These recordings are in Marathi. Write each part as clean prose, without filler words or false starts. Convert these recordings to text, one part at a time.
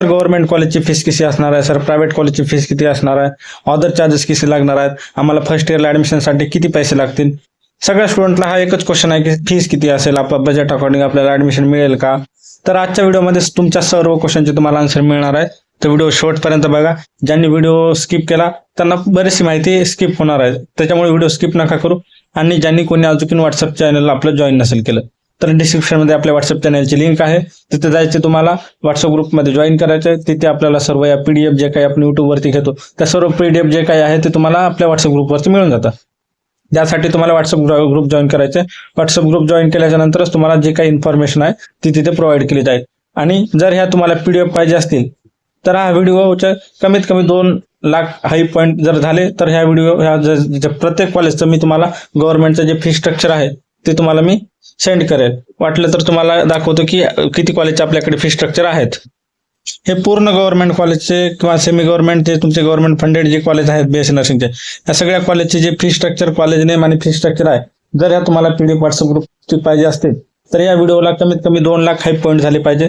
गव्हर्नमेंट कॉलेजची फीस किती असणार आहे, सर प्रायव्हेट कॉलेजची फीस किती असणार आहे, अदर चार्जेस किती लागणार आहेत, आम्हाला फर्स्ट इयरला ऍडमिशनसाठी किती पैसे लागतील. सगळ्या स्टुडंटला हा एकच क्वेश्चन आहे की फीस किती असेल, आपल्या बजेट अकॉर्डिंग आपल्याला ऍडमिशन मिळेल का. तर आजच्या व्हिडिओमध्ये तुमच्या सर्व क्वेश्चनचे तुम्हाला आन्सर मिळणार आहे. तर व्हिडिओ शेवटपर्यंत बघा. ज्यांनी व्हिडिओ स्किप केला त्यांना बरीचशी माहिती स्किप होणार आहे, त्याच्यामुळे व्हिडिओ स्किप नका करू. आणि ज्यांनी कोणी अजून व्हॉट्सअप चॅनलला आपलं जॉईन नसेल केलं तर डिस्क्रिप्शनमध्ये आपल्या व्हॉट्सअप चॅनलची लिंक आहे, तिथे जायचे तुम्हाला व्हॉट्सअप ग्रुपमध्ये जॉईन करायचं. तिथे आपल्याला सर्व या पीडीएफ जे काही आपण युट्यूबवरती घेतो त्या सर्व पीडीएफ जे काही आहे ते तुम्हाला आपल्या व्हॉट्सअप ग्रुपवरती मिळून जातं. त्यासाठी तुम्हाला व्हॉट्सअप ग्रुप जॉईन करायचे. व्हॉट्सअप ग्रुप जॉईन केल्याच्या नंतरच तुम्हाला जे काही इन्फॉर्मेशन आहे ती तिथे प्रोव्हाइड केली जाईल. आणि जर ह्या तुम्हाला पीडीएफ पाहिजे असतील तर हा व्हिडिओच्या कमीत कमी 2 लाख हाई पॉईंट जर झाले तर ह्या व्हिडिओ ह्या प्रत्येक कॉलेजचं मी तुम्हाला गव्हर्नमेंटचं जे फी स्ट्रक्चर आहे ते तुम्हाला मी सेंड करेल. वाटलं तर तुम्हाला दाखवतो की किती कॉलेजचे आपल्याकडे फी स्ट्रक्चर आहेत. हे पूर्ण गव्हर्नमेंट कॉलेजचे किंवा सेमी गव्हर्नमेंट जे तुमचे गव्हर्नमेंट फंडेड जे कॉलेज आहेत बीएससी नर्सिंगचे, या सगळ्या कॉलेजचे जे फी स्ट्रक्चर, कॉलेज नेम आणि फी स्ट्रक्चर आहे, जर ह्या तुम्हाला पीडीएफ व्हॉट्सअप ग्रुपची पाहिजे असतील तर या व्हिडिओला कमीत कमी 2 लाख हाई पॉईंट झाले पाहिजे.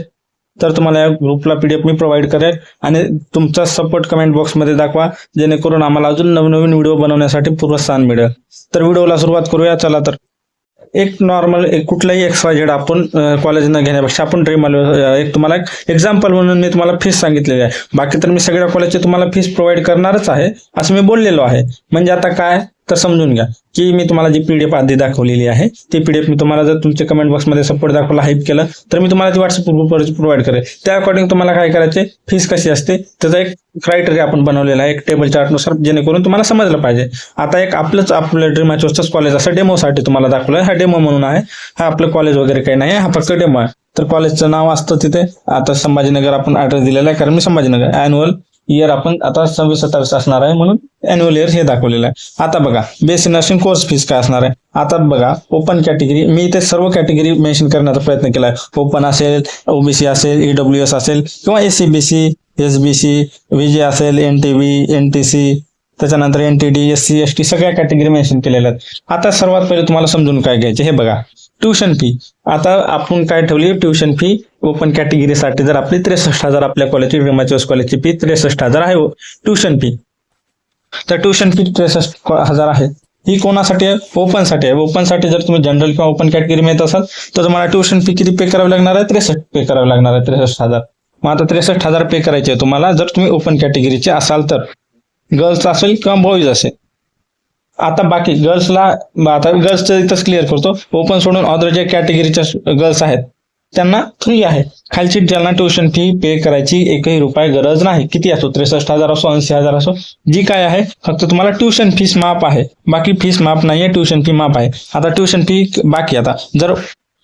तर तुम्हाला या ग्रुपला पीडीएफ मी प्रोव्हाइड करेल. आणि तुमचा सपोर्ट कमेंट बॉक्समध्ये दाखवा, जेणेकरून आम्हाला अजून नवीन व्हिडिओ बनवण्यासाठी प्रोत्साहन मिळेल. तर व्हिडिओला सुरुवात करूया. चला तर एक नॉर्मल कुठलाही XYZ आपण कॉलेज न घेण्यापेक्षा आपण ड्रीम एक तुम्हाला एक एक्झाम्पल म्हणून मी तुम्हाला फीस सांगितलेली आहे. बाकी तर मी सगळ्या कॉलेजचे तुम्हाला फीस प्रोव्हाइड करणारच आहे असं मी बोललेलो आहे. म्हणजे आता काय तर समजून घ्या की मी तुम्हाला जी पीडीएफ आधी दाखवलेली आहे ती पीडीएफ मी तुम्हाला जर तुमच्या कमेंट बॉक्समध्ये सपोर्ट दाखवला, हाईप केलं तर मी तुम्हाला ती व्हॉट्सअप ग्रुपवर प्रोव्हाइड करेल. त्या अकॉर्डिंग तुम्हाला काय करायचे, फीस कशी असते त्याचा एक क्रायटेरिया आपण बनवलेला आहे, एक टेबल चार्टनुसार, जेणेकरून तुम्हाला समजलं पाहिजे. आता एक आपलं ड्रीम मॅचवरच कॉलेज असं डेमोसाठी तुम्हाला दाखवलं. हा डेमो म्हणून आहे, हा आपलं कॉलेज वगैरे काही नाही, हा फक्त डेमो आहे. तर कॉलेजचं नाव असतं तिथे. आता संभाजीनगर आपण ऍड्रेस दिलेला आहे कारण मी संभाजीनगर, ॲन्युअल इयर आपण आता 26-27 असणार आहे म्हणून ॲन्युअल इयर हे दाखवलेलं आहे. आता बघा बीएससी नर्सिंग कोर्स फीस काय असणार आहे. आता बघा ओपन कॅटेगरी, मी इथे सर्व कॅटेगरी मेन्शन करण्याचा प्रयत्न केला आहे. ओपन असेल, ओबीसी असेल, ईडब्ल्यूएस असेल किंवा एससीबीसी, एसबीसी, व्हीजे असेल, एनटीबी, एनटीसी, त्याच्यानंतर एनटीडी, एससी, एसटी सगळ्या कॅटेगरी मेन्शन केलेल्या आहेत. आता सर्वात पहिले तुम्हाला समजून काय घ्यायचे हे बघा. ट्युशन फी आता आपण काय ठेवली, ट्युशन फी ओपन कॅटेगरीसाठी जर आपली 63,000 आपल्या कॉलेजची ड्रीम कॉलेजची फी 63,000 आहे ट्युशन फी. तर ट्युशन फी 63,000 आहे. ही कोणासाठी आहे, ओपनसाठी आहे. ओपनसाठी जर तुम्ही जनरल किंवा ओपन कॅटेगरी मिळत असाल तर तुम्हाला ट्युशन फी किती पे करावी लागणार आहे, 63 पे करावी लागणार आहे, 63,000. मग आता 63,000 पे करायचे तुम्हाला जर तुम्ही ओपन कॅटेगरीचे असाल तर, गर्ल्स असेल किंवा बॉईज असेल. आता बाकी गर्ल्सला, आता गर्ल्सचं इथंच क्लिअर करतो, ओपन सोडून अदर जे कॅटेगरीच्या गर्ल्स आहेत त्यांना फ्री आहे. खालची ज्यांना ट्युशन फी पे करायची एकही रुपये गरज नाही, किती असो, 63,000 असो, 80,000 असो, जी काय आहे फक्त तुम्हाला ट्युशन फीस माफ आहे, बाकी फीस माफ नाहीये, ट्युशन फी माफ आहे. आता ट्युशन फी बाकी, आता जर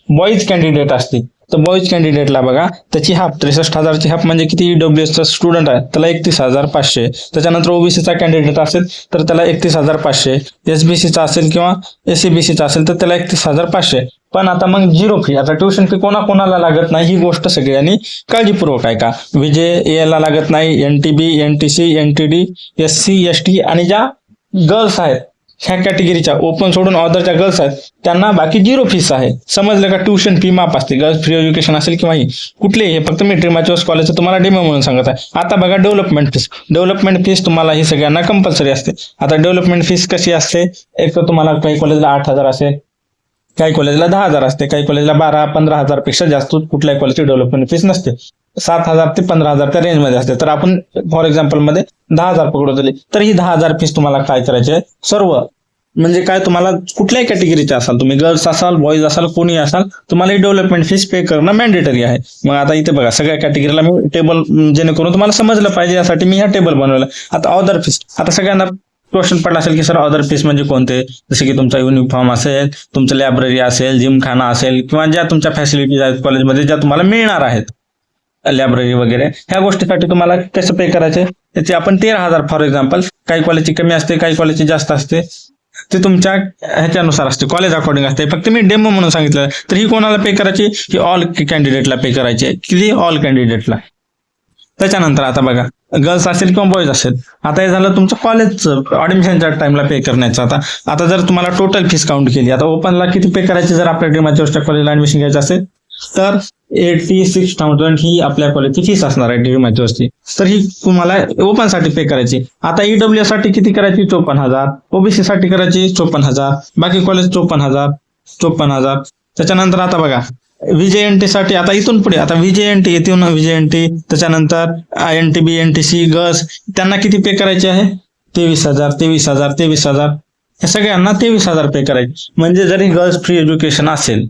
बॉईज कॅन्डिडेट असतील तर बॉईज कॅन्डिडेटला बघा त्याची हाफ 63,000ची हाफ म्हणजे किती, ईडब्ल्यूएसचा स्टुडंट आहे त्याला 31,500. त्याच्यानंतर ओबीसीचा कॅन्डिडेट असेल तर त्याला 31,500, एसबीसीचा असेल किंवा एससीबीसीचा असेल तर त्याला 31,500. पण आता मग झिरो फी. आता ट्युशन फी कोणाला लागत नाही ही गोष्ट सगळ्यांनी काळजीपूर्वक आहे का. विजे एला लागत नाही, NTB, NTC, NTD, SC, ST आणि ज्या गर्ल्स आहेत ह्या कॅटेगरीच्या ओपन सोडून अदरच्या गर्ल्स आहेत त्यांना बाकी झिरो फीस आहे. समजलं का. ट्युशन फी माफ असते, गर्ल्स फ्री एज्युकेशन असेल किंवा ही कुठलेही, हे फक्त मी ड्रीम कॉलेजचं तुम्हाला डेमो म्हणून सांगत आहे. आता बघा डेव्हलपमेंट फीस. डेव्हलपमेंट फीस तुम्हाला ही सगळ्यांना कंपल्सरी असते. आता डेव्हलपमेंट फीस कशी असते, एक तर तुम्हाला काही कॉलेजला 8,000 असेल, काही कॉलेजला 10,000 असते, काही कॉलेजला 12-15,000 पेक्षा जास्त कुठल्याही कॉलेजची डेव्हलपमेंट फीस नसते. 7,000 ते 15,000 त्या रेंजमध्ये असते. तर आपण फॉर एक्झाम्पल मध्ये 10,000 पकडू. तर ही 10,000 फीस तुम्हाला काय करायचे, सर्व म्हणजे काय, तुम्हाला कुठल्याही कॅटेगरीचे असाल, तुम्ही गर्ल्स असाल, बॉईज असाल, कोणी असाल, तुम्हाला ही डेव्हलपमेंट फीस पे करणं मॅन्डेटरी आहे. मग आता इथे बघा सगळ्या कॅटेगरीला मी टेबल, जेणेकरून तुम्हाला समजलं पाहिजे यासाठी मी हा टेबल बनवलं. आता अदर फीस, आता सगळ्यांना क्वेश्चन पडला असेल की सर अदर फीस म्हणजे कोणते, जसे की तुमचा युनिफॉर्म असेल, तुमचं लायब्ररी असेल, जिमखाना असेल किंवा ज्या तुमच्या फॅसिलिटीज आहेत कॉलेजमध्ये ज्या तुम्हाला मिळणार आहेत, लायब्ररी वगैरे, ह्या गोष्टीसाठी तुम्हाला कसं पे करायचे, त्याचे आपण 13,000 फॉर एक्झाम्पल. काही कॉलेजची कमी असते, काही कॉलेजची जास्त असते, ते तुमच्या ह्याच्यानुसार असते, कॉलेज अकॉर्डिंग असते. फक्त मी डेमो म्हणून सांगितलं. तर ही कोणाला पे करायची, ही ऑल कॅन्डिडेटला पे करायची, किती, ऑल कॅन्डिडेटला. त्याच्यानंतर आता बघा गर्ल्स असेल किंवा बॉईज असेल, आता हे झालं तुमचं कॉलेजचं ऍडमिशनच्या टाइमला पे करण्याचं. आता जर तुम्हाला टोटल फीस काउंट केली, आता ओपनला किती पे करायची जर आपल्या ड्रीम कॉलेजला ऍडमिशन घ्यायचं असेल तर 86,000 ही आपल्या कॉलेजची फीस असणार आहे डिग्री मॅथ्सची. तर ही तुम्हाला ओपन साठी पे करायची. आता ईडब्ल्यूएस साठी किती करायची? 54,000. ओबीसी साठी करायची 54,000. बाकी कॉलेज 54,000. त्याच्यानंतर आता बघा व्हीजेएनटी साठी, आता इथून पुढे आता व्हीजेएनटी येते ना, व्हीजेएनटी त्याच्यानंतर आयएनटी बीएनटीसी गर्ल्स त्यांना किती पे करायचे आहे? 23,000. हे सगळ्यांना 23,000 पे करायचे. म्हणजे जरी गर्ल्स फ्री एज्युकेशन असेल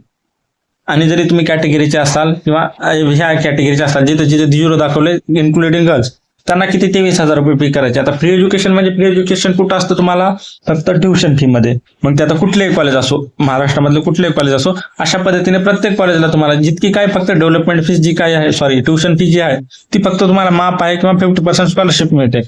आणि जरी तुम्ही कॅटेगरीचे असाल किंवा ह्या कॅटेगरीचे असाल जिथे जिथे 0 दाखवले इन्क्लुडिंग गर्ल्स, त्यांना किती? 23,000 रुपये पे करायचे. आता फ्री एज्युकेशन म्हणजे फ्री एज्युकेशन कुठं असतं तुम्हाला? फक्त ट्युशन फी मध्ये. मग ते आता कुठलेही कॉलेज असो, महाराष्ट्रामधले कुठलेही कॉलेज असो, अशा पद्धतीने प्रत्येक कॉलेजला तुम्हाला जितकी काय फक्त डेव्हलपमेंट फीस जी काय आहे, ट्युशन फी जी आहे ती फक्त तुम्हाला माफ आहे किंवा 50% स्कॉलरशिप मिळते.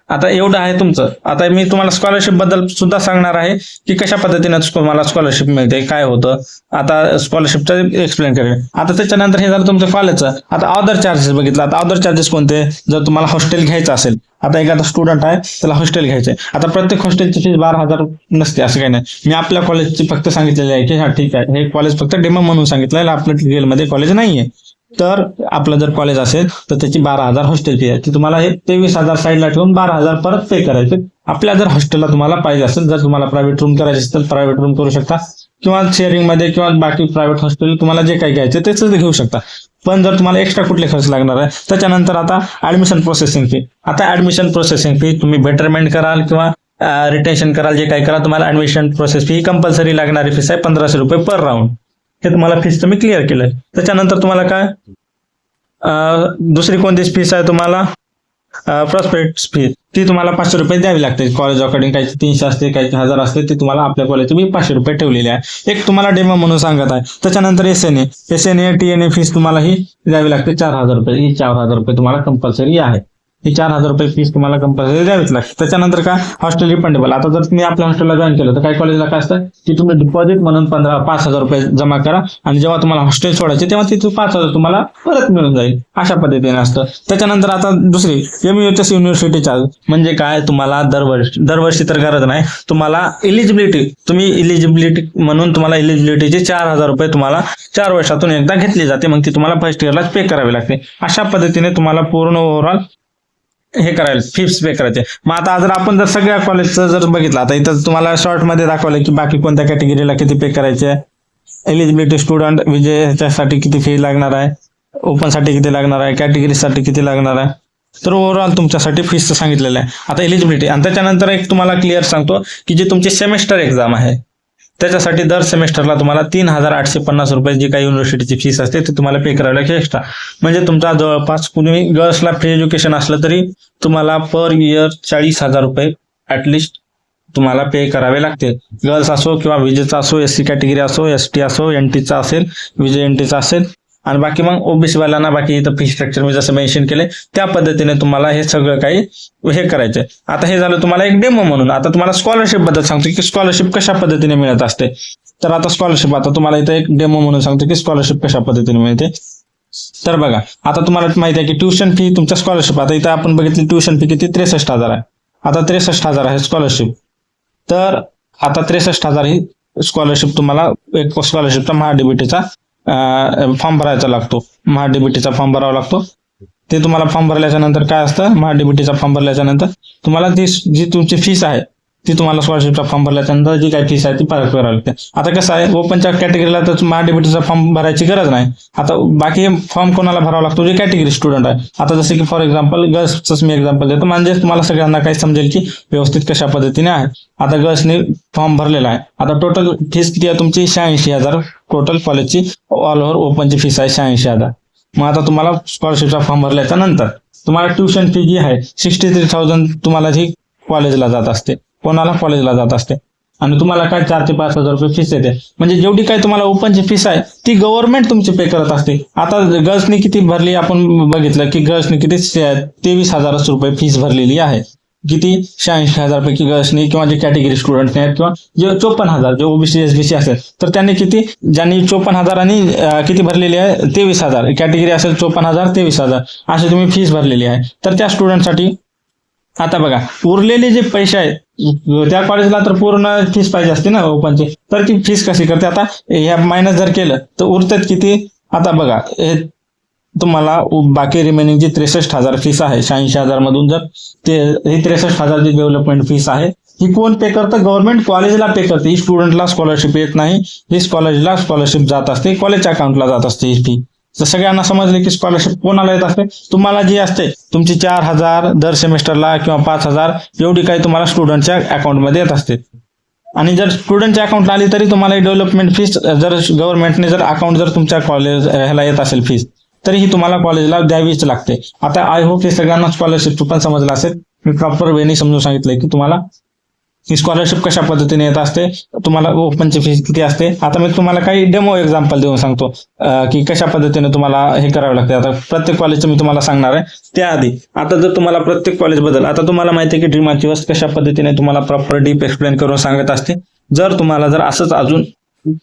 आता एवढं आहे तुमचं. आता मी तुम्हाला स्कॉलरशिप बद्दल सुद्धा सांगणार आहे की कशा पद्धतीने तुम्हाला स्कॉलरशिप मिळते, काय होतं. आता स्कॉलरशिपचं एक्सप्लेन करेल. आता त्याच्यानंतर हे झालं तुमचं कॉलेजचं. आता अदर चार्जेस बघितलं. आता अदर चार्जेस कोणते? जर तुम्हाला हॉस्टेल घ्यायचं असेल, आता एखादा स्टुडंट आहे त्याला हॉस्टेल घ्यायचंय. आता प्रत्येक हॉस्टेलची फीस 12,000 नसते, असं काही नाही. मी आपल्या कॉलेजची फक्त सांगितलेली आहे की हा ठीक आहे, हे कॉलेज फक्त डेमो म्हणून सांगितलं, आपल्या रिअलमध्ये कॉलेज नाहीये. तर आपलं जर कॉलेज असेल तर त्याची 12,000 हॉस्टेल फी आहे. ती तुम्हाला हे 23,000 साईडला ठेवून 12,000 परत पे करायचे. आपल्या जर हॉस्टेलला तुम्हाला पाहिजे असेल, जर तुम्हाला प्रायव्हेट रूम करायची असेल तर प्रायव्हेट रूम करू शकता, किंवा शेअरिंग मध्ये किंवा बाकी प्रायव्हेट हॉस्टेल तुम्हाला जे काही घ्यायचे तेच घेऊ शकता. पण जर तुम्हाला एक्स्ट्रा कुठले खर्च लागणार आहे. त्याच्यानंतर आता ऍडमिशन प्रोसेसिंग फी. आता ऍडमिशन प्रोसेसिंग फी तुम्ही बेटरमेंट कराल किंवा रिटेन्शन कराल, जे काही कराल, तुम्हाला ऍडमिशन प्रोसेस फी कंपल्सरी लागणारी फीस आहे 1,500 रुपये पर राऊंड. हे तुम्हाला फीस तुम्ही क्लिअर केलं. त्याच्यानंतर तुम्हाला काय दुसरी कोणती फीस आहे तुम्हाला? Prospect fee. ती तुम्हाला 500 रुपये द्यावी लागते. कॉलेज अकॉर्डिंग काही 300 असते, काही 1000 असते. ती तुम्हाला आपल्या कॉलेजची मी 500 रुपये ठेवलेली आहे. एक तुम्हाला डेमो म्हणून सांगत आहे. त्याच्यानंतर एसएनए टीएनए फीस तुम्हाला ही द्यावी लागते 4,000 रुपये. ही 4,000 रुपये तुम्हाला कंपल्सरी आहे. ही 4,000 रुपये फीस तुम्हाला कंपल्सरी द्यावीच लागते. त्याच्यानंतर काय? Hostel refundable. आता जर तुम्ही आपल्या हॉस्टेलला जॉईन केलं तर काही कॉलेजला काय असतं की तुम्ही डिपॉझिट म्हणून 5,000 रुपये जमा करा आणि जेव्हा तुम्हाला हॉस्टेल सोडायचे तेव्हा तिथून 5,000 तुम्हाला परत मिळून जाईल. अशा पद्धतीने असतं. त्याच्यानंतर आता दुसरी एमयूएचएस युनिव्हर्सिटी चार्ज. म्हणजे काय? तुम्हाला दरवर्षी तर गरज नाही, तुम्हाला इलिजिबिलिटी म्हणून तुम्हाला इलिजिबिलिटीचे 4,000 रुपये तुम्हाला 4 वर्षातून एकदा घेतली जाते. मग ती तुम्हाला फर्स्ट इयरलाच पे करावी लागते. अशा पद्धतीने तुम्हाला पूर्ण ओव्हरऑल हे करायला फीस पे करायचे. मग आता जर आपण जर सगळ्या कॉलेजचं जर बघितलं, आता इथं तुम्हाला शॉर्ट मध्ये दाखवलं की बाकी कोणत्या कॅटेगरीला किती पे करायचे, एलिजिबिलिटी स्टुडंट विजयसाठी किती फी लागणार आहे, ओपन साठी किती लागणार आहे, कॅटेगरी साठी किती लागणार आहे. तर ओव्हरऑल तुमच्यासाठी फीस सांगितलेलं आहे. आता एलिजिबिलिटी आणि त्याच्यानंतर एक तुम्हाला क्लिअर सांगतो की जी तुमची सेमेस्टर एक्झाम आहे त्याच्यासाठी दर सेमेस्टरला तुम्हाला 3,850 रुपये जी काही युनिव्हर्सिटीची फीस असते ती तुम्हाला पे करावी लागते एक्स्ट्रा. म्हणजे तुमचा जवळपास कुणी गर्ल्सला फ्री एज्युकेशन असलं तरी तुम्हाला पर इयर 40,000 रुपये ऍटलिस्ट तुम्हाला पे करावे लागते. गर्ल्स असो किंवा विजेचा असो, एससी कॅटेगरी असो, एसटी असो, एनटीचा असेल, विजय एनटीचा असेल, आणि बाकी मग ओबीसी वाल्यांना बाकी इथं फी स्ट्रक्चर मी जसं मेन्शन केले त्या पद्धतीने तुम्हाला हे सगळं काही हे करायचंय. आता हे झालं तुम्हाला एक डेमो म्हणून. आता तुम्हाला स्कॉलरशिप बद्दल सांगतो की स्कॉलरशिप कशा पद्धतीने मिळत असते. तर आता स्कॉलरशिप, आता तुम्हाला इथं एक डेमो म्हणून सांगतो की स्कॉलरशिप कशा पद्धतीने मिळते. तर बघा, आता तुम्हाला माहिती आहे की ट्युशन फी तुमच्या स्कॉलरशिप, आता इथं आपण बघितली ट्युशन फी किती 63,000 आहे. आता 63,000 आहे स्कॉलरशिप. तर आता 63,000 ही स्कॉलरशिप तुम्हाला एक स्कॉलरशिपचा महाडीबीटीचा फॉर्म भरायचा लागतो. महाडीबीटीचा फॉर्म भरावा लागतो. ते तुम्हाला फॉर्म भरल्याच्या नंतर काय असतं, महाडीबीटीचा फॉर्म भरल्याच्या नंतर तुम्हाला जी तुमची फीस आहे ती तुम्हाला स्कॉलरशिपचा फॉर्म भरल्याच्या नंतर जी काही फीस आहे ती परत करावी लागते. आता कसं आहे, ओपनच्या कॅटेगरीला तर महाडीबीटीचा फॉर्म भरायची गरज नाही. आता बाकी फॉर्म कोणाला भरावा लागतो, जे कॅटेगरी स्टुडंट आहे. आता जसे की फॉर एक्झाम्पल गर्ल्सच मी एक्झाम्पल देतो, म्हणजे तुम्हाला सगळ्यांना काही समजेल की व्यवस्थित कशा पद्धतीने आहे. आता गर्ल्सने फॉर्म भरलेला आहे. आता टोटल फीस किती आहे तुमची 86,000. टोटल कॉलेजची ऑल ओव्हर ओपनची फीस आहे 86,000. मग आता तुम्हाला स्कॉलरशिपचा फॉर्म भरल्याच्या नंतर तुम्हाला ट्युशन फी जी आहे 63,000 तुम्हाला जी कॉलेजला जात असते. कोणाला? कॉलेजला जात असते. आणि तुम्हाला काय 4,000 ते 5,000 रुपये फीस येते. म्हणजे जेवढी काही तुम्हाला ओपनची फीस आहे ती गव्हर्नमेंट तुमची पे करत असते. आता गर्ल्सनी किती भरली आपण बघितलं की गर्ल्सनी किती 23,000 रुपये फीस भरलेली आहे. किती? 86,000 पैकी गर्ल्सनी किंवा जे कॅटेगरी स्टुडंट आहेत किंवा जे 54,000 जे ओबीसी एसबीसी असेल तर त्यांनी किती, ज्यांनी 54,000 आणि किती भरलेली आहे 23,000, कॅटेगरी असेल 54,000 23,000 अशी तुम्ही फीस भरलेली आहे. तर त्या स्टुडंटसाठी आता बघा, उरलेले जे पैसे आहेत त्या कॉलेजला तर पूर्ण फीस पाहिजे असते ना ओपनची, तर ती फीस कशी करते. आता ह्या मायनस जर केलं तर उरतात किती आता बघा हे तुम्हाला बाकी रिमेनिंग जी 63,000 फीस आहे 86,000 मधून जर ते ही 63,000 जी डेव्हलपमेंट फीस आहे ही कोण पे करतं? गव्हर्नमेंट कॉलेजला पे करते. ही स्टुडंटला स्कॉलरशिप येत नाही, ही कॉलेजला स्कॉलरशिप जात असते, कॉलेजच्या अकाउंटला जात असते ही फी. तर सगळ्यांना समजले की स्कॉलरशिप कोणाला येत असते? तुम्हाला जी असते तुमची 4,000 दर सेमिस्टरला किंवा 5,000 एवढी काही तुम्हाला स्टुडंटच्या अकाउंटमध्ये येत असते. आणि जर स्टुडंटच्या अकाउंटला आली तरी तुम्हाला डेव्हलपमेंट फीस जर गव्हर्नमेंटने जर अकाउंट जर तुमच्या कॉलेज ह्याला येत असेल फीस तरीही तुम्हाला कॉलेजला द्यावीच लागते. आता आय होप हे सगळ्यांना स्कॉलरशिप पण समजलं असेल. मी प्रॉपर वेने समजून सांगितलंय की तुम्हाला ही स्कॉलरशिप कशा पद्धतीने येत असते, तुम्हाला ओपनची फीस किती असते. आता मी तुम्हाला काही डेमो एक्झाम्पल देऊन सांगतो की कशा पद्धतीने तुम्हाला हे करावं लागते. आता प्रत्येक कॉलेजचं मी तुम्हाला सांगणार आहे. त्याआधी आता जर तुम्हाला प्रत्येक कॉलेज बद्दल आता तुम्हाला माहिती आहे की ड्रीम अचिव्हर्स कशा पद्धतीने तुम्हाला प्रॉपर डीप एक्सप्लेन करून सांगत असते. जर तुम्हाला जर असंच अजून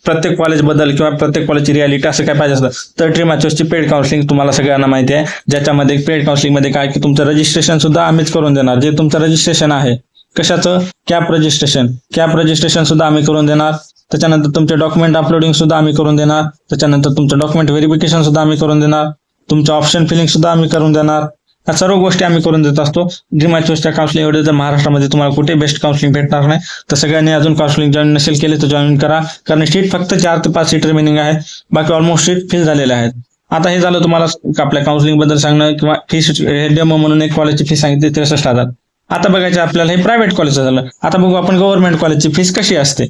प्रत्येक कॉलेज बद्दल किंवा प्रत्येक कॉलेजची रियालिटी असं काय पाहिजे असतं तर ड्रीम अचिव्हर्सची पेड काउन्सिलिंग तुम्हाला सगळ्यांना माहिती आहे. ज्याच्यामध्ये पेड काउन्सिलिंग मध्ये काय की तुमचं रजिस्ट्रेशन सुद्धा आम्हीच करून देणार. जे तुमचं रजिस्ट्रेशन आहे कशाचं कॅप रजिस्ट्रेशन सुद्धा आम्ही करून देणार. त्याच्यानंतर तुमचे डॉक्युमेंट अपलोडिंग सुद्धा आम्ही करून देणार. त्याच्यानंतर तुमचं डॉक्युमेंट व्हेरिफिकेशन सुद्धा आम्ही करून देणार. तुमचं ऑप्शन फिलिंग सुद्धा आम्ही करून देणार. या सर्व गोष्टी आम्ही करून देत असतो. ड्रीम अचिव्हर्सच्या काउन्सिलिंग एवढे जर महाराष्ट्रामध्ये तुम्हाला कुठे बेस्ट काउन्सिलिंग भेटणार नाही तर सगळ्यांनी अजून काउन्सिलिंग जॉईन नसेल केले तर जॉईन करा. कारण सीट फक्त 4 ते 5 सीट रिमेनिंग आहे. बाकी ऑलमोस्ट सीट फिल झालेल्या आहेत. आता हे झालं तुम्हाला आपल्या काउन्सिलिंग बद्दल सांगणं किंवा फीस डेमो म्हणून एक कॉलेजची फीस सांगितली 63,000. आता बघायचं आपल्याला हे प्रायव्हेट कॉलेज झालं. आता बघू आपण गव्हर्नमेंट कॉलेजची फीस कशी असते.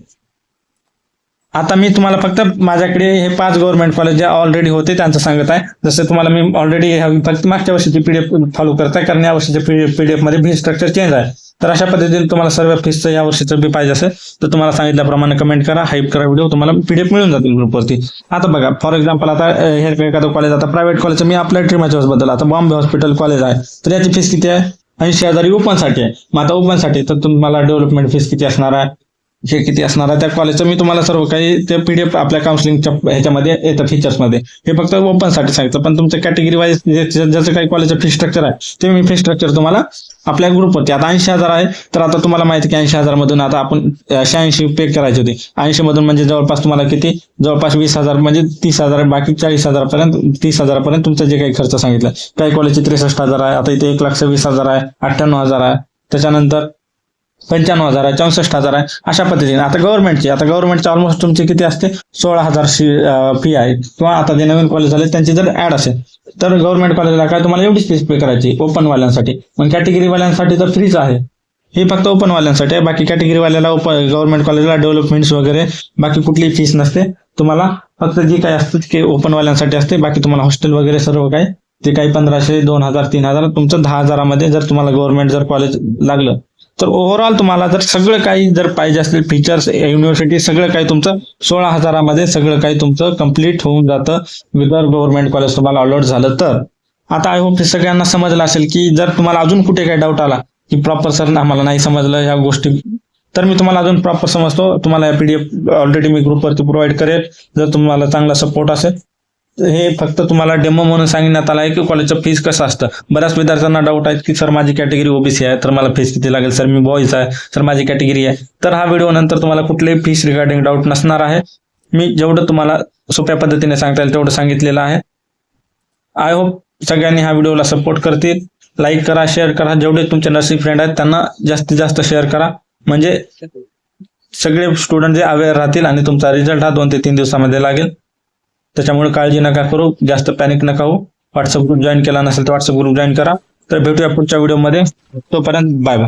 आता मी तुम्हाला फक्त माझ्याकडे हे 5 गव्हर्नमेंट कॉलेज जे ऑलरेडी होते त्यांचं सांगत आहे. जसं तुम्हाला मी ऑलरेडी फक्त मागच्या वर्षीची पीडीएफ फॉलो करताय कारण या वर्षीच्या पीडीएफ मध्ये फी स्ट्रक्चर चेंज आहे. तर अशा पद्धतीने तुम्हाला सर्व फीसचं या वर्षीचं बी पाहिजे असेल तर तुम्हाला सांगितल्याप्रमाणे कमेंट करा, हाईप करा व्हिडिओ, तुम्हाला पीडीएफ मिळून जातील ग्रुपवरती. आता बघा फॉर एक्झाम्पल आता हे एखादं कॉलेज आता प्रायव्हेट कॉलेजचं मी आपल्या ड्रीम अचिव्हर्स बद्दल आता बॉम्बे हॉस्पिटल कॉलेज आहे तर याची फीस किती आहे? 80,000 ओपनसाठी आहे. मग आता ओपनसाठी तर तुम्हाला डेव्हलपमेंट फीस किती असणार आहे, हे किती असणार आहे त्या कॉलेजचं मी तुम्हाला सर्व काही ते पीडीएफ आपल्या काउन्सिलिंगच्या ह्याच्यामध्ये येतं फीचर्समध्ये. हे फक्त ओपनसाठी सांगितलं पण तुमच्या कॅटेगरी वाईज ज्याचं काही कॉलेजचं फी स्ट्रक्चर आहे ते मी फी स्ट्रक्चर तुम्हाला आपल्या ग्रुपवरती आता 80,000 आहे. तर आता तुम्हाला माहिती की 80,000 मधून आता आपण 86 पे करायचे होते. 80 मधून म्हणजे जवळपास तुम्हाला किती जवळपास 20,000 म्हणजे 30,000 बाकी 40,000 पर्यंत 30,000 पर्यंत तुमचं जे काही खर्च सांगितलं. काही कॉलेजचे 63,000 आहे. आता इथे 1,20,000 आहे, 98,000 आहे, त्याच्यानंतर 95,000 आहे, 64,000 आहे. अशा पद्धतीने आता गव्हर्नमेंटची ऑलमोस्ट तुमची किती असते 16,000 फी आहे. किंवा आता जे नवीन कॉलेज झाले त्यांची जर ऍड असेल तर गव्हर्नमेंट कॉलेजला काय तुम्हाला एवढीच फीस पे करायची ओपन वाल्यांसाठी. मग कॅटेगरी वाल्यांसाठी तर फ्रीच आहे. हे फक्त ओपन वाल्यांसाठी आहे. बाकी कॅटेगरी वाल्याला गव्हर्नमेंट कॉलेजला डेव्हलपमेंट्स वगैरे बाकी कुठलीही फीस नसते. तुम्हाला फक्त जी काही असते की ओपन वाल्यांसाठी असते. बाकी तुम्हाला हॉस्टेल वगैरे सर्व काही ते काही 1,500, 2,000, 3,000 तुमचं 10,000 मध्ये जर तुम्हाला गव्हर्नमेंट जर कॉलेज लागलं तर ओव्हरऑल तुम्हाला जर सगळं काही जर पाहिजे असतील फीचर्स युनिव्हर्सिटी सगळं काही तुमचं 16,000 मध्ये सगळं काही तुमचं कम्प्लीट होऊन जातं विदर गव्हर्नमेंट कॉलेज तुम्हाला अलॉट झालं तर. आता आय होप हे सगळ्यांना समजलं असेल की जर तुम्हाला अजून कुठे काही डाऊट आला की प्रॉपर सर आम्हाला नाही समजलं ह्या गोष्टी तर मी तुम्हाला अजून प्रॉपर समजतो. तुम्हाला या पीडीएफ ऑलरेडी मी ग्रुपवरती प्रोव्हाइड करेल जर तुम्हाला चांगला सपोर्ट असेल. हे फक्त तुम्हाला डेमो म्हणून सांगण्यात आलं आहे की कॉलेजचं फीस कसं असतं. बऱ्याच विद्यार्थ्यांना डाऊट आहे की सर माझी कॅटेगरी ओबीसी आहे तर मला फीस किती लागेल, सर मी बॉईज आहे, सर माझी कॅटेगरी आहे. तर हा व्हिडिओ नंतर तुम्हाला कुठलेही फीस रिगार्डिंग डाऊट नसणार आहे. मी जेवढं तुम्हाला सोप्या पद्धतीने सांगता येईल तेवढं सांगितलेलं आहे. आय होप सगळ्यांनी हा व्हिडिओला सपोर्ट करतील. लाईक करा, शेअर करा. जेवढे तुमचे नर्सिंग फ्रेंड आहेत त्यांना जास्तीत जास्त शेअर करा म्हणजे सगळे स्टुडंट जे अवेअर राहतील आणि तुमचा रिझल्ट हा 2 ते 3 दिवसामध्ये लागेल. त्याच्यामुळे काळजी नका करू, जास्त पॅनिक नका होऊ. व्हॉट्सअप ग्रुप जॉईन केला नसेल तर व्हॉट्सअप ग्रुप जॉईन करा. तर भेटूया पुढच्या व्हिडिओमध्ये. तोपर्यंत बाय बाय.